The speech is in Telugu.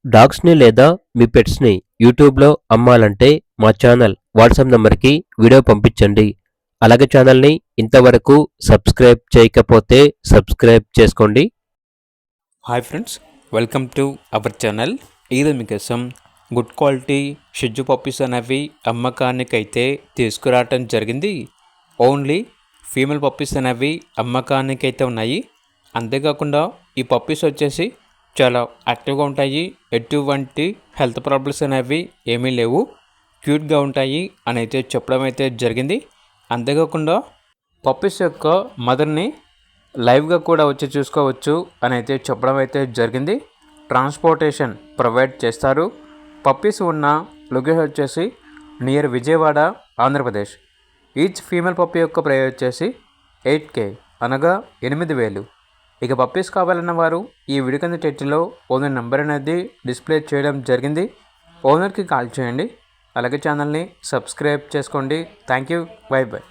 డాగ్స్‌ని లేదా మీ పెట్స్‌ని యూట్యూబ్‌లో అమ్మాలంటే మా ఛానల్ వాట్సాప్ నంబర్‌కి వీడియో పంపించండి. అలాగే ఛానల్‌ని ఇంతవరకు సబ్స్క్రైబ్ చేయకపోతే సబ్స్క్రైబ్ చేసుకోండి. Hi friends, welcome to our channel. ఈరోజు మీకోసం గుడ్ క్వాలిటీ షిజ్జు పప్పీస్ అనేవి అమ్మకానికైతే తీసుకురావటం జరిగింది. ఓన్లీ ఫీమేల్ పప్పీస్ అనేవి అమ్మకానికైతే ఉన్నాయి. అంతేకాకుండా ఈ పప్పీస్ వచ్చేసి చాలా యాక్టివ్గా ఉంటాయి. ఎటువంటి హెల్త్ ప్రాబ్లమ్స్ అనేవి ఏమీ లేవు. క్యూట్గా ఉంటాయి అని అయితే చెప్పడం అయితే జరిగింది. అంతేకాకుండా పప్పీస్ యొక్క మదర్ని లైవ్గా కూడా వచ్చి చూసుకోవచ్చు అని అయితే చెప్పడం అయితే జరిగింది. ట్రాన్స్పోర్టేషన్ ప్రొవైడ్ చేస్తారు. పప్పీస్ ఉన్న లొకేషన్ వచ్చేసి near Vijayawada, Andhra Pradesh. Each female puppy యొక్క ప్రైస్ వచ్చేసి 8K అనగా 8,000. ఇక పప్పీస్ కావాలన్న వారు ఈ వీడియో కింద టైటిల్లో ఓనర్ నెంబర్ అనేది డిస్ప్లే చేయడం జరిగింది. ఓనర్కి కాల్ చేయండి. అలాగే ఛానల్ని సబ్స్క్రైబ్ చేసుకోండి. Thank you. By by.